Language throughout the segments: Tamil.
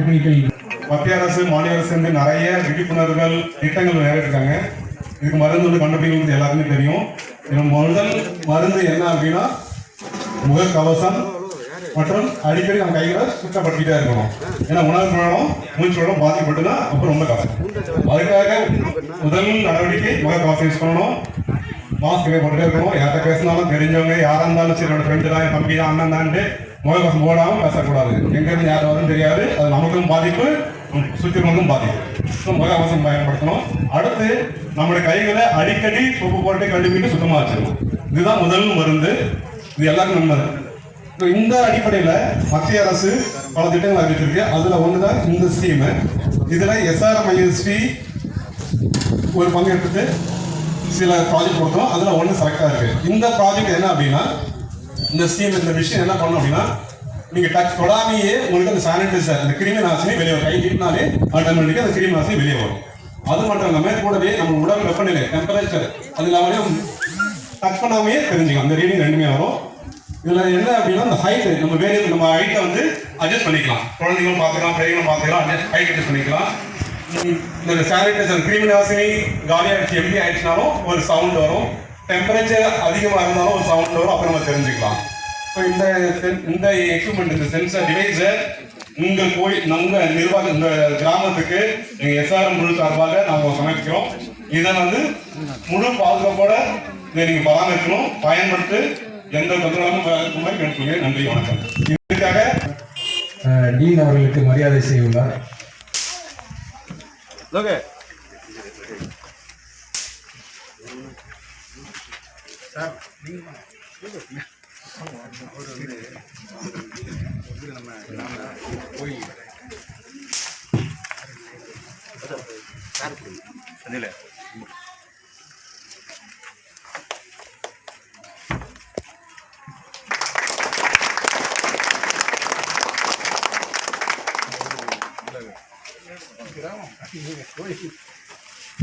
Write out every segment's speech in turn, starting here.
டெக்னிக்கல். மத்திய அரசு மாநில அரசு வந்து நிறைய விழிப்புணர்வுகள் திட்டங்கள் நிறைவேற்றிருக்காங்க. இதுக்கு மருந்து வந்து கண்டுபிடிக்கிறது எல்லாருமே தெரியும். முதல் மருந்து என்ன அப்படின்னா முகக்கவசம் மற்றும் அடிக்கடி நம்ம கைகளை சுத்தப்படுத்திட்டே இருக்கணும். ஏன்னா உணவு குழாம் மூச்சு குழாம் பாதிக்கப்பட்டுனா அப்புறம் ரொம்ப கஷ்டம். அதுக்காக முதல் நடவடிக்கை முகக்கவசம் யூஸ் பண்ணணும், மாஸ்க் போட்டுட்டே இருக்கணும். யார்கிட்ட பேசினாலும் தெரிஞ்சவங்க யாராக இருந்தாலும் சரி, என்னோட ஃப்ரெண்டு தான், என் தம்பி தான், அண்ணன் தான்ட்டு முகக்கவசம் போடாமல் பேசக்கூடாது. எங்கேருந்து யார் வரும் தெரியாது, அது நமக்கும் பாதிப்பு, சுற்றிலும் பாதிப்பு. ஸோ முகக்கவசம் பயன்படுத்தணும். அடுத்து நம்மளுடைய கைகளை அடிக்கடி சோப்பு போட்டு கழுவிட்டு சுத்தமாக வச்சிடணும். இதுதான் முதல் மருந்து. இது எல்லாருக்கும் நல்லது. இந்த அடிப்படையில் மத்திய அரசு பல திட்டங்கள் அறிவிச்சிருக்கு. அதுல ஒண்ணுதான் இந்த ஸ்கீம். இதுல SRMISP ஒரு பங்கு எடுத்துட்டு சில ப்ராஜெக்ட் கொடுத்தோம். அதுல ஒண்ணு செலக்டா இருக்கு. இந்த ப்ராஜெக்ட் என்ன அப்படின்னா, இந்த ஸ்கீம் இந்த விஷயம் என்ன பண்ணும் அப்படின்னா, நீங்க டச் தொடாமையே உங்களுக்கு அந்த சானிடைசர், அந்த கிருமி நாசினி வெளியே வரும். கை நீட்டினாலே ஆட்டோமேட்டிக்கா அந்த கிருமி நாசினி வெளியே வரும். அது மட்டும் இல்லாம கூடவே நம்ம உடல் வெப்பநிலை, டெம்பரேச்சர், அது இல்லாமலே டச் பண்ணாமையே தெரிஞ்சுக்கலாம். அந்த ரீடிங் ரெண்டுமே வரும். இதுல என்ன அப்படின்னா, இந்த ஹைட் நம்ம நம்ம ஹைட்டை வந்து அட்ஜஸ்ட் பண்ணிக்கலாம். குழந்தைங்களும் பார்த்துக்கலாம், பெரியவங்களும் பார்த்துக்கலாம், ஹைட் அட்ஜஸ்ட் பண்ணிக்கலாம். இந்த சானிடைசர் கிருமி நாசினி காலியாகிடுச்சு எப்படி ஆயிடுச்சுனாலும் ஒரு சவுண்ட் வரும். டெம்பரேச்சர் அதிகமாக இருந்தாலும் ஒரு சவுண்ட் வரும். அப்புறம் நம்ம தெரிஞ்சுக்கலாம். ஸோ இந்த எக்யூப்மெண்ட், இந்த சென்சார் டிவைஸை நம்ம நிர்வாக இந்த கிராமத்துக்கு SRM முழு சார்பாக நாங்கள் சமர்ப்பிக்கிறோம். இதை வந்து முழு பாதுகாப்போட இதை நீங்கள் பராமரிக்கணும், பயன்படுத்து எந்த தொந்தரவும் கேட்டுக்கொள்கிறேன். நன்றி, வணக்கம். இதற்காக டீன் அவர்களுக்கு மரியாதை செய்துள்ளார்.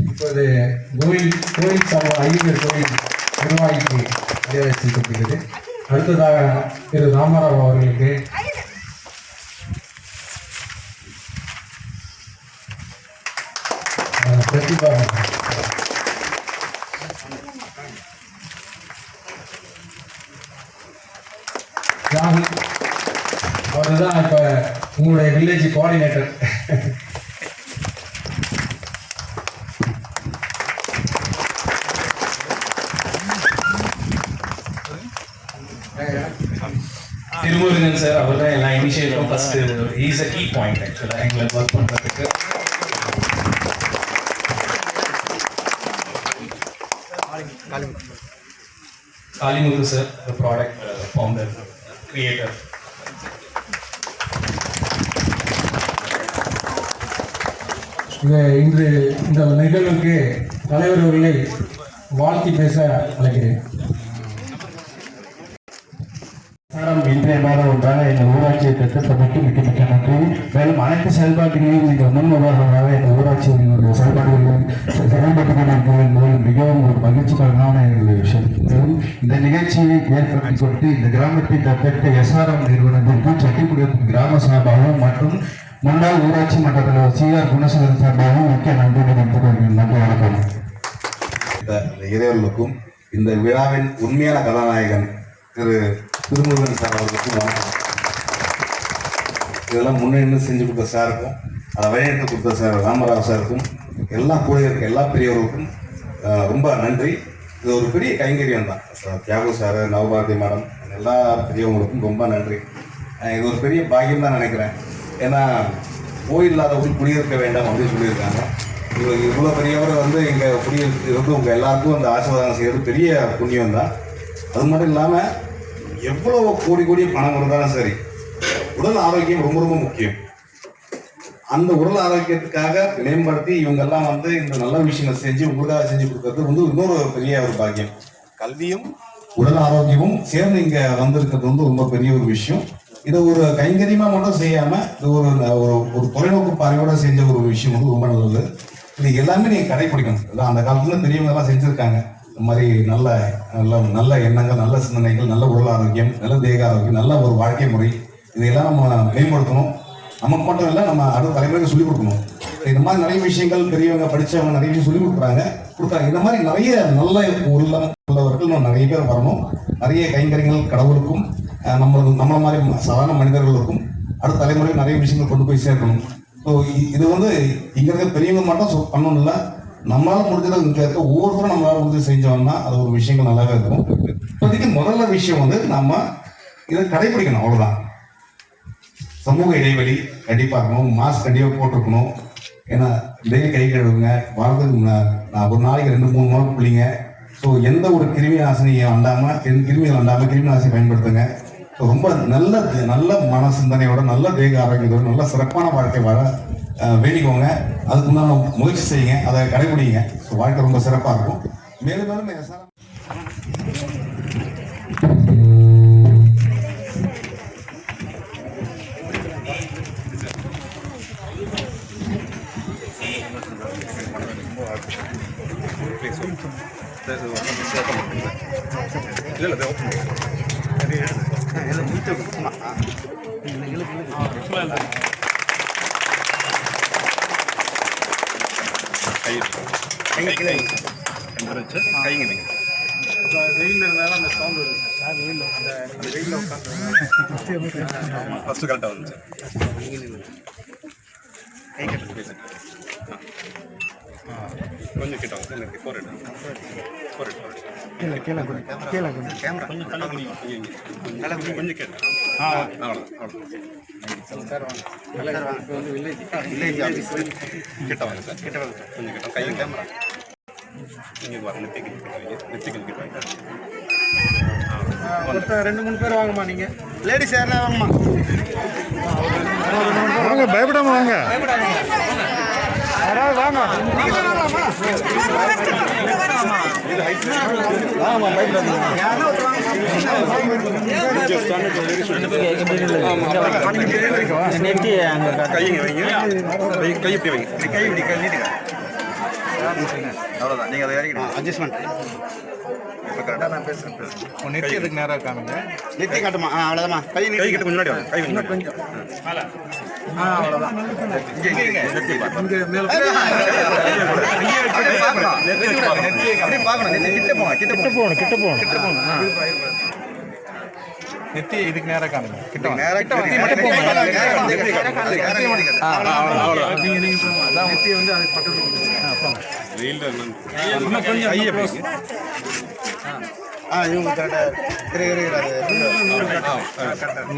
இப்போது கோயில் சபா ஐயர் கோயில் நிர்வாகிக்கு மரியாதை செய்யப்படுகிறது. அடுத்ததாக திரு ராமராவ் அவர்களுக்கு பிரதிபா ராகுல் அவர் தான் இப்போ உங்களுடைய வில்லேஜ் கோஆர்டினேட்டர். திருமுருகன் சார் அவர் தான் எல்லா இனிஷியேட்டிவும் first is a key point ஆக்சுவலாக எங்களை ஒர்க் பண்ணுறதுக்கு. Kalimuthu sir product founder creator. இன்று இந்த நிகழ்வுக்கு தலைவர் அவர்களை வாழ்த்தி பேச அழைக்கிறேன். இன்றைய மாதம் ஒன்றாக இந்த ஊராட்சியை திட்டப்பட்டு மிக்க மிக்க நன்றி. மேலும் அனைத்து செயல்பாடுகளையும் நீங்கள் முன் உதாரணமாக இந்த ஊராட்சியினுடைய செயல்பாடுகளில் செயல்பட்டுக் கொண்டிருக்கிறது என்பது மிகவும் ஒரு மகிழ்ச்சிகரமான விஷயம். இந்த நிகழ்ச்சியை ஏற்படுத்தி கொடுத்து இந்த கிராமத்தை தத்தெடுத்த SRM நிறுவனத்திற்கும் சட்டிக்குடியிருக்கும் கிராம சார்பாகவும் மற்றும் முன்னாள் ஊராட்சி மன்ற தலைவர் CR குணசேகரன் சார்பாகவும் முக்கிய நன்றி தெரிவித்துக் கொள்கிறேன். நன்றி, வணக்கம். இறைவர்களுக்கும் இந்த விழாவின் உண்மையான கதாநாயகன் திரு திருமுருகன் சார் அவர்களுக்கும் வணக்கம். இதெல்லாம் முன்னே செஞ்சு கொடுத்த சாருக்கும், அதை வழிநடத்தி கொடுத்த சார் ராமராவ் சாருக்கும், எல்லாம் கூட இருக்க எல்லா பெரியவர்களுக்கும் ரொம்ப நன்றி. இது ஒரு பெரிய கைங்கரியம் தான். தியாகு சார், நவபாரதி மேடம், எல்லா பெரியவங்களுக்கும் ரொம்ப நன்றி. இது ஒரு பெரிய பாக்கியம் தான் நினைக்கிறேன். ஏன்னா கோயில்லாதவர்கள் குடியிருக்க வேண்டாம் அப்படின்னு சொல்லியிருக்காங்க. இவ்வளோ பெரியவர் வந்து இங்கே குடியிருந்து உங்கள் எல்லாருக்கும் அந்த ஆசீர்வாதம் செய்கிறது பெரிய புண்ணியம் தான். அது மட்டும் இல்லாமல் எவ்வளோ கோடி கோடி பணம் இருந்தாலும் சரி, உடல் ஆரோக்கியம் ரொம்ப ரொம்ப முக்கியம். அந்த உடல் ஆரோக்கியத்துக்காக மேம்படுத்தி இவங்கெல்லாம் வந்து இந்த நல்ல விஷயங்கள் செஞ்சு உங்களுக்காக செஞ்சு கொடுக்கறது வந்து இன்னொரு பெரிய ஒரு பாக்கியம். கல்வியும் உடல் ஆரோக்கியமும் சேர்ந்து இங்கே வந்திருக்கிறது வந்து ரொம்ப பெரிய ஒரு விஷயம். இதை ஒரு கைங்கரியமாக மட்டும் செய்யாமல் இது ஒரு தொலைநோக்கு பார்வையோட செஞ்ச ஒரு விஷயம் வந்து ரொம்ப நல்லது. இது எல்லாமே நீங்கள் கடைப்பிடிக்கணும். அந்த காலத்தில் பெரியவங்க எல்லாம் செஞ்சுருக்காங்க. இந்த மாதிரி நல்ல நல்ல நல்ல எண்ணங்கள், நல்ல சிந்தனைகள், நல்ல உடல் ஆரோக்கியம், நல்ல தேக ஆரோக்கியம், நல்ல ஒரு வாழ்க்கை முறை, இதையெல்லாம் நம்ம மேம்படுத்தணும். நமக்கு மட்டும் இல்லை, நம்ம அடுத்த தலைமுறைக்கு சொல்லிக் கொடுக்கணும். இந்த மாதிரி நிறைய விஷயங்கள் பெரியவங்க படித்தவங்க நிறைய விஷயம் சொல்லிக் கொடுக்குறாங்க. இந்த மாதிரி நிறைய நல்ல உள்ளவர்கள் நிறைய பேர் வரணும். நிறைய கைங்கரியங்கள் கடவுளுக்கும் நம்மள மாதிரி சாதாரண மனிதர்களுக்கும் அடுத்த தலைமுறைக்கு நிறைய விஷயங்கள் கொண்டு போய் சேர்க்கணும். ஸோ இது வந்து இங்கே இருக்க பெரியவங்க மட்டும் பண்ணணும் இல்லை, நம்மளால முடிஞ்சதை இங்கே இருக்க ஒவ்வொருத்தரும் நம்மளால முடிஞ்சு செஞ்சோம்னா அது ஒரு விஷயங்கள் நல்லாவே இருக்கும். இப்போதைக்கு முதல்ல விஷயம் வந்து நம்ம இதை கடைபிடிக்கணும், அவ்வளோதான். சமூக இடைவெளி கண்டிப்பாக இருக்கணும், மாஸ்க் கண்டிப்பாக போட்டிருக்கணும். ஏன்னா டெய்லி கை கழுவுங்க, வாரத்துக்கு ஒரு நாளைக்கு 2-3 நாள் குளிங்க. ஸோ எந்த ஒரு கிருமி நாசினியை அண்டாமல் கிருமி நாசினி பயன்படுத்துங்க. ஸோ ரொம்ப நல்ல மன சிந்தனையோட, நல்ல தேக ஆரோக்கியத்தோட, நல்ல சிறப்பான வாழ்க்கை வாழ வேண்டிக்கோங்க. அதுக்குண்டான முயற்சி செய்யுங்க, அதை கடைபிடிங்க. ஸோ வாழ்க்கை ரொம்ப சிறப்பாக இருக்கும். மேலும் மேலும் கொஞ்சம் கிட்ட வாங்க சார், கிட்ட வாங்க சார், கொஞ்சம் கிட்ட கையில் கேமரா நீங்கள் வர நெத்திக்கு கிட்ட 2-3 பேர் வாங்கம்மா. நீங்கள் லேடிஸ் யாரெல்லாம் வாங்கம்மா, வாங்க, பயப்படாம வாங்க. யாராவது வாங்க. நெட்டி அங்கே கைங்க வைங்க, கை இப்படி வைங்க, கை இப்படி கை நீட்டுங்க. அவ்வளோதான், நீங்கள் அதை இறங்கிடுங்க. அட்ஜஸ்ட்மெண்ட் இப்போ கரெக்டாக நான் பேசுகிறேன். நெட்டி எதுக்கு நேராக காமிங்க, நெட்டி காட்டுமா. அவ்வளோதாம்மா, கை கை கிட்ட கொஞ்சம் முன்னாடி வாங்க, கை கொஞ்சம் கொஞ்சம் அவ்வளோதான். இங்கே நெத்தி இங்கே மேலே பார்க்கணும். கிட்ட போகணும், கிட்ட போகணும். நெத்தி இதுக்கு நேராக காமிங்க, கிட்ட நெத்தி வந்து அது பக்கத்துல இவங்க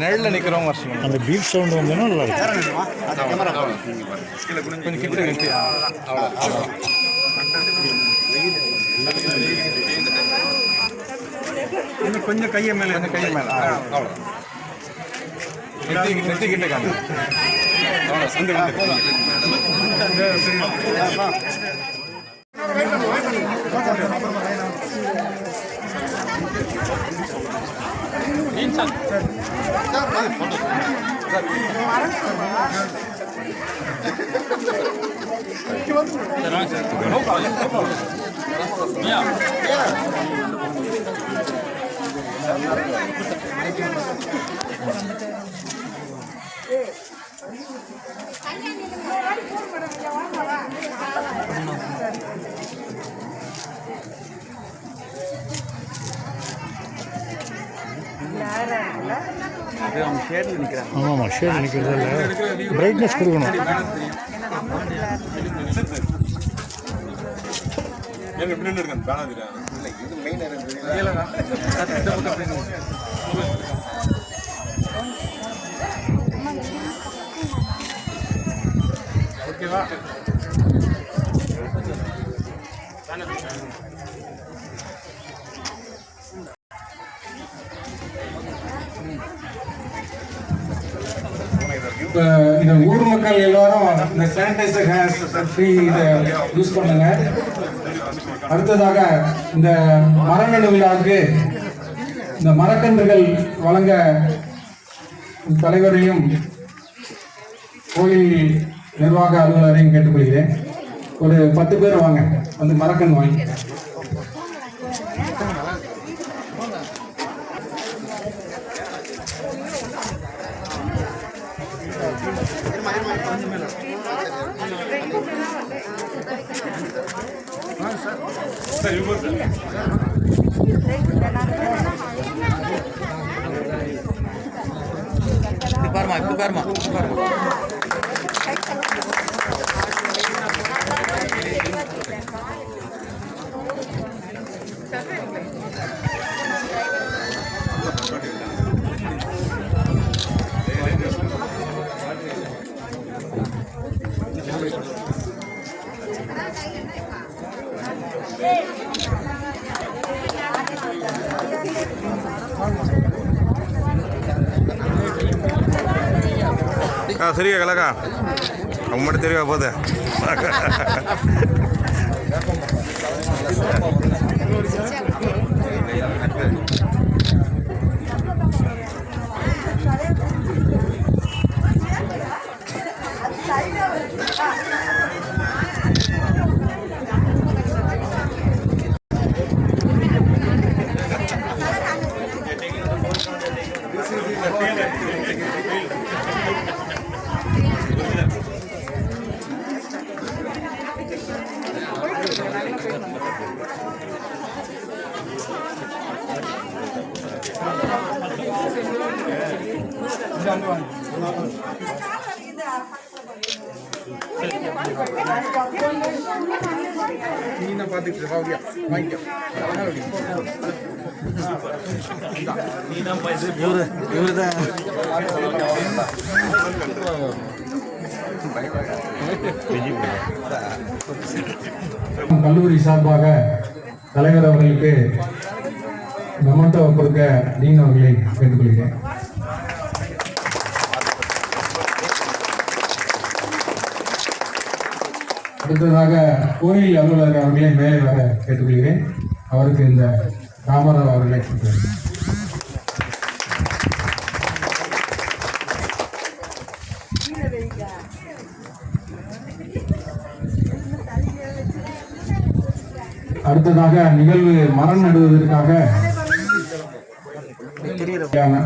நெழில் நிற்கிறவங்க வருஷம் அந்த பீட் சவுண்ட் வந்தோன்னா நல்லா இருக்கும். கொஞ்சம் கிட்ட நெத்தி இன்னும் கொஞ்சம் கையை மேலே, அந்த கையை மேலே நெத்தி கிட்ட காமிங்க. ஆமாம்மா, ஷேட் நிற்கிறதில்ல, பிரைட்னஸ் கொடுக்கணும். ஓகேவா? இந்த ஊர் மக்கள் எல்லாரும் இந்த சானிடைசர் ஃப்ரீ இதை யூஸ் பண்ணுங்க. அடுத்ததாக இந்த மரநடு விழாவுக்கு இந்த மரக்கன்றுகள் வழங்க தலைவரையும் கோயில் நிர்வாக அலுவலரையும் கேட்டுக்கொள்கிறேன். ஒரு 10 பேர் வாங்க, வந்து மரக்கன்று வாங்கி. சார் இவங்க பாருமா சரியா கலக்கா அவங்க மட்டும் தெரியவா போதே நீ தான் பார்த்துட்டு இருக்க வாங்கிக்கோ கல்லூரி சார்பாக தலைவர் அவர்களுக்கு மொமெண்டோ கொடுக்க டீன் அவர்களை கேட்டுக்கொள்கிறேன். அடுத்ததாக கோயில் அலுவலர் அவர்களை மேலே வர கேட்டுக்கொள்கிறேன். அவருக்கு இந்த ராமராவ் அவர்களை கேட்டுக்கொள்கிறேன். அடுத்ததாக நிகழ்வு மரம் நடுவதற்காக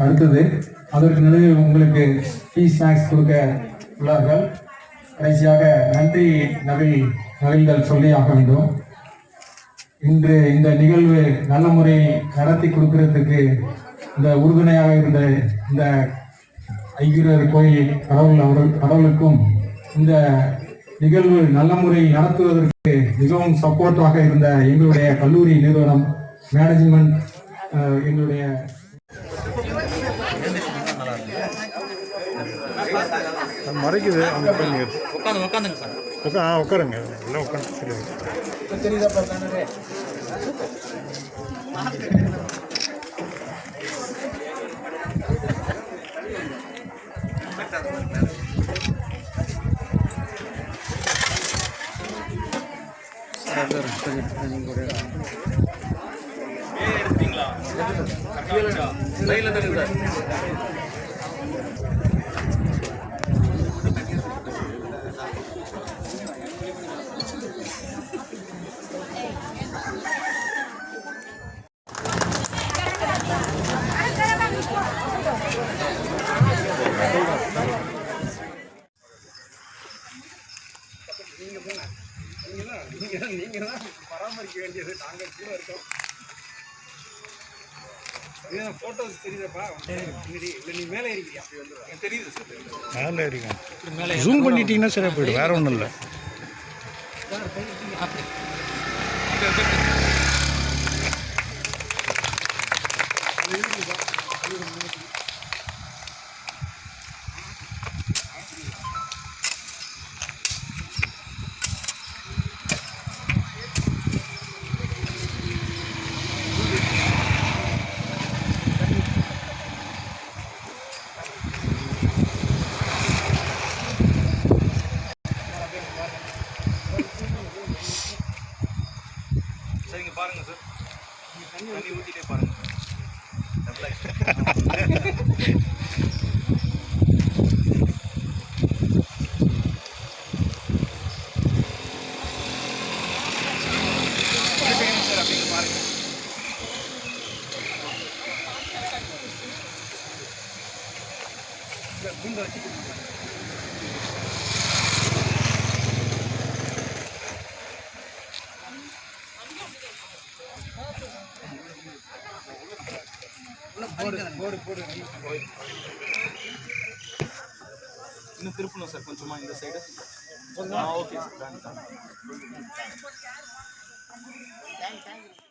அடுத்தது அதற்கு நடுவில் உங்களுக்கு டீ ஸ்நாக்ஸ் கொடுக்க உள்ளார்கள். கடைசியாக நன்றி நவில்கள் சொல்லி ஆக வேண்டும். இன்று இந்த நிகழ்வு நல்ல முறையில் நடத்தி கொடுக்கிறதுக்கு இந்த உறுதுணையாக இருந்த இந்த ஐயர் கோயில் கடவுளுக்கும் இந்த நிகழ்வு நல்ல முறையில் நடத்துவதற்கு மிகவும் சப்போர்ட்டாக இருந்த எங்களுடைய கல்லூரி நிறுவனம் மேனேஜ்மெண்ட் எங்களுடைய மறைக்குது உட்காருங்க எல்லாம் உட்காந்து பராமரிக்க வேண்டியது நாங்கள் கூட இருக்கோம். போட்டோஸ் தெரியுதப்பா? இல்லை நீ மேலே இருக்கிறியா? தெரியுது சார், மேலே இருக்கேன். ஜூம் பண்ணிட்டீங்கன்னா சரியா போயிடும், வேற ஒன்றும் இல்லை. சரிங்க பாருங்க சார், தண்ணி ஊற்றிட்டே பாருங்க. குண்டு வச்சு இன்னும் திருப்பணும் சார் கொஞ்சமா இந்த சைடு. Okay sir. தேங்க்யூ.